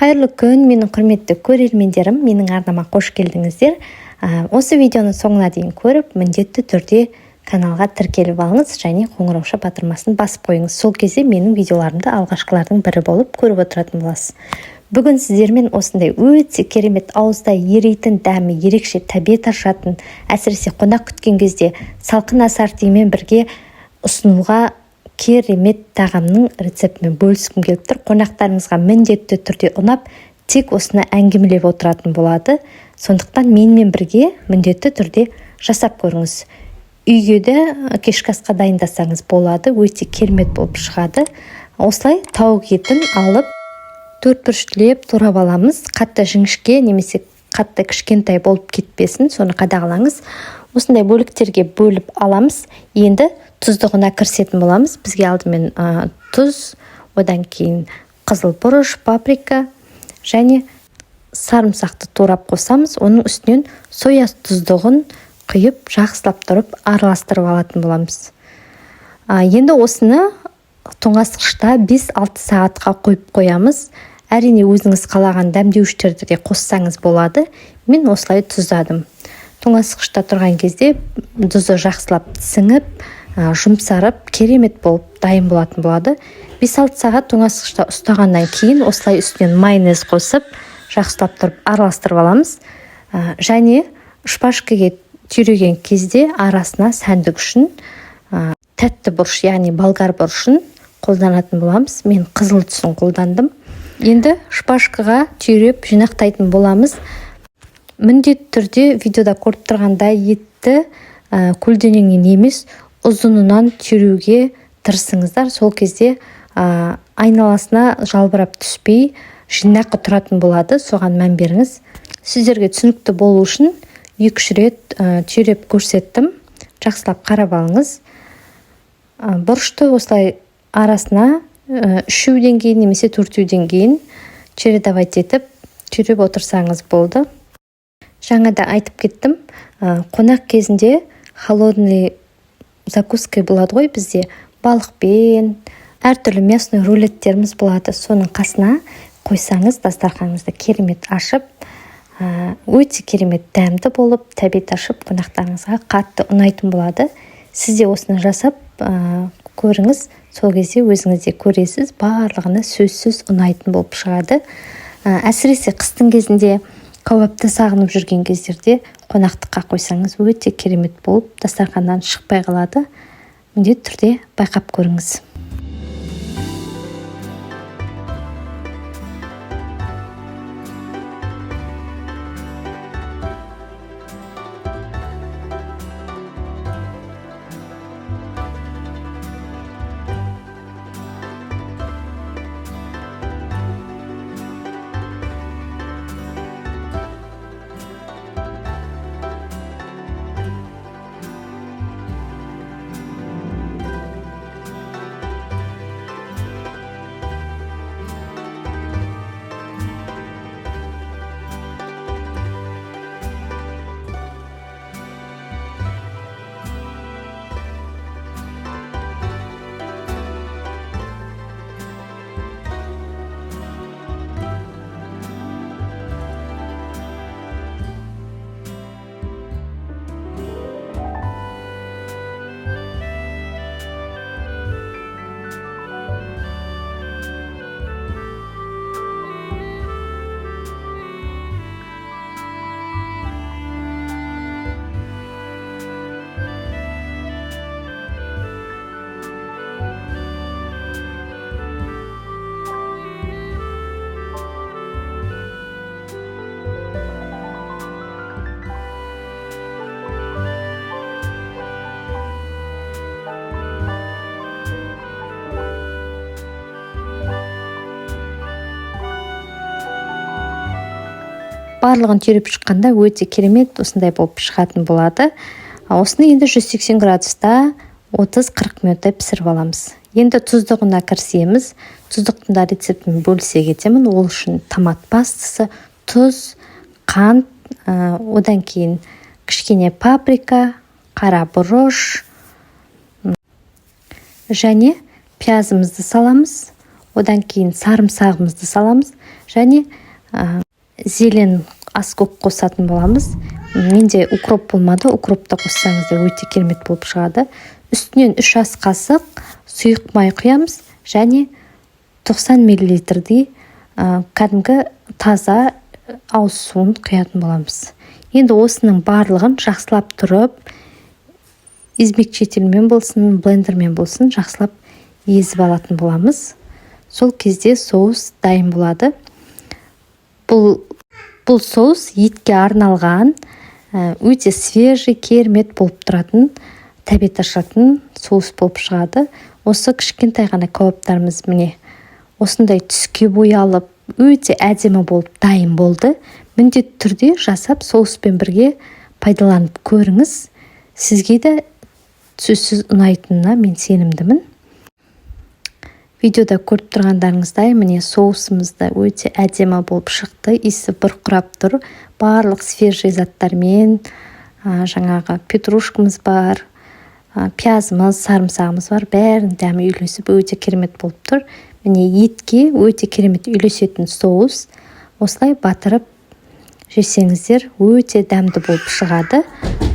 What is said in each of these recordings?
Қайырлы күн, менің құрметті көрермендерім, менің арнама қош келдіңіздер. Осы видеоны соңына дейін көріп, міндетті түрде каналға тіркеліп алыңыз және қоңырауша батырмасын басып қойыңыз. Сол кезде менің видеоларымды алғашқылардың бірі болып көріп отыратын боласыз. Бүгін сіздермен осындай өте керемет, ауызда ерейтін дәмі ерекше, тәбет ашатын, әсіресе қонақ күткен кезде салқын ассортимен бірге ұсынуға керемет тағамның рецептімен бөліскім келіп тұр. Қонақтарыңызға міндетті түрде ұнап, тек осыны әңгімелеп отыратын болады. Сондықтан менімен бірге міндетті түрде жасап көріңіз. Үйге де кешкі асқа дайындасаңыз болады, өте керемет болып шығады. Осылай тауық етін алып, төртбұрыштілеп турап аламыз. Қатты жіңішке немесе қатты кішкентай болып кетпесін, соны қадағалаңыз. Осындай бөліктерге бөліп аламыз. Енді тұздығына кірісетін боламыз. Бізге алдымен тұз, одан кейін қызыл бұрыш, паприка және сарымсақты турап қосамыз. Оның үстінен соя тұздығын құйып, жақсылап тұрып араластырып алатын боламыз. Енді осыны тоңазытқышта 5-6 сағатқа қойып қоямыз. Әрине өзіңіз қалаған дәмдеуіштерді де қоссаңыз болады. Мен осылай тұздадым. Тоңазытқышта тұрған кезде тұзы жақсылап сіңіп, жұмсарып, керемет болып дайын болатын болады. 5-6 сағат тоңазытқышта ұстағаннан кейін осылай үстінен майонез қосып, жақсылап тұрып араластырып аламыз. Және шпажкаға түйреген кезде арасына сәндік үшін тәтті бұрыш, яғни болгар бұрышын қолданатын боламыз. Мен қызыл түсін қолдандым. Енді шпажкаға түйреп жинақтайтын боламыз. Міндетті түрде видеода көріп тұрғандай етті көлденеңнен емес, ұзынынан түйреуге тырысыңыздар. Сол кезде айналасына жалбырап түспей, жинақы тұратын болады. Соған мән беріңіз. Сіздерге түсінікті болу үшін 2-3 рет түйреп көрсеттім. Жақсылап қарап алыңыз. Бұрышты осылай арасына 3-ден кейін немесе 4-ден кейін чередовать етіп түйреп отырсаңыз болды. Жаңада айтып кеттім, қонақ кезінде холодный закуска болады ғой бізде, балықпен, әртүрлі мясной рулеттеріміз болады. Соның қасына қойсаңыз, дастарханыңызды керемет ашып, өте керемет дәмді болып, тәбет ашып, қонақтарыңызға қатты ұнайтын болады. Сіз де осыны жасап көріңіз, сол кезде өзіңіз де көресіз, барлығына сөзсіз ұнайтын болып шығады. Әсіресе қыстың кезінде кәуапты сағынып жүрген кездерде қонақтыққа қойсаңыз өте керемет болып, дастарханнан шықпай қалады. Міндетті түрде байқап көріңіз. Барлығын түйреп шыққанда өте керемет осындай болып шығатын болады. Осыны енді 180 градуста 30-40 минуттай пісіріп аламыз. Енді тұздығына кірісеміз. Тұздықтың да рецептімен бөлісе кетемін. Ол үшін томат пастасы, тұз, қант, одан кейін кішкене паприка, қара бұрыш және пиязымызды саламыз. Одан кейін сарымсағымызды саламыз және зелен аскөк қосатын боламыз. Менде укроп болмады, укропты қоссаңыз да өте керемет болып шығады. Үстінен 3 ас қасық сұйық май құямыз және 90 мл-дей кәдімгі таза ауыз суын құятын боламыз. Енді осының барлығын жақсылап тұрып, измекчителмен болсын, блендермен болсын, жақсылап езіп алатын боламыз. Сол кезде соус дайын болады. Бұл соус етке арналған, өте свежий, керемет болып тұратын, тәбет ашатын соус болып шығады. Осы кішкентай ғана кәуаптарымыз міне осындай түске боялып, өте әдемі болып дайын болды. Міндетті түрде жасап соуспен бірге пайдаланып көріңіз. Сізге де сөзсіз ұнайтынына мен сенімдімін. Видеода көріп тұрғандарыңыздай, міне соусымызда өте әдемі болып шықты. Иісі бұрқырап тұр. Барлық свежий заттармен, жаңағы петрушкамыз бар, пиязымыз, сарымсағымыз бар. Бәрін дәмі үйлесіп өте керемет болып тұр. Міне етке өте керемет үйлесетін соус. Осылай батырып жесеңіздер өте дәмді болып шығады.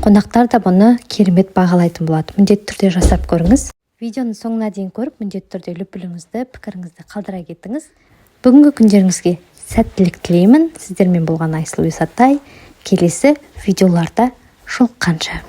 Қонақтар да бұны керемет бағалайтын болады. Міндетті түрде жасап көріңіз. Видеоның соңына дейін көріп, міндетті түрде лүпіліңізді, пікіріңізді қалдыра кетіңіз. Бүгінгі күндеріңізге сәттілік тілеймін. Сіздермен болған Айсұлу Исатай. Келесі видеоларда жолыққанша.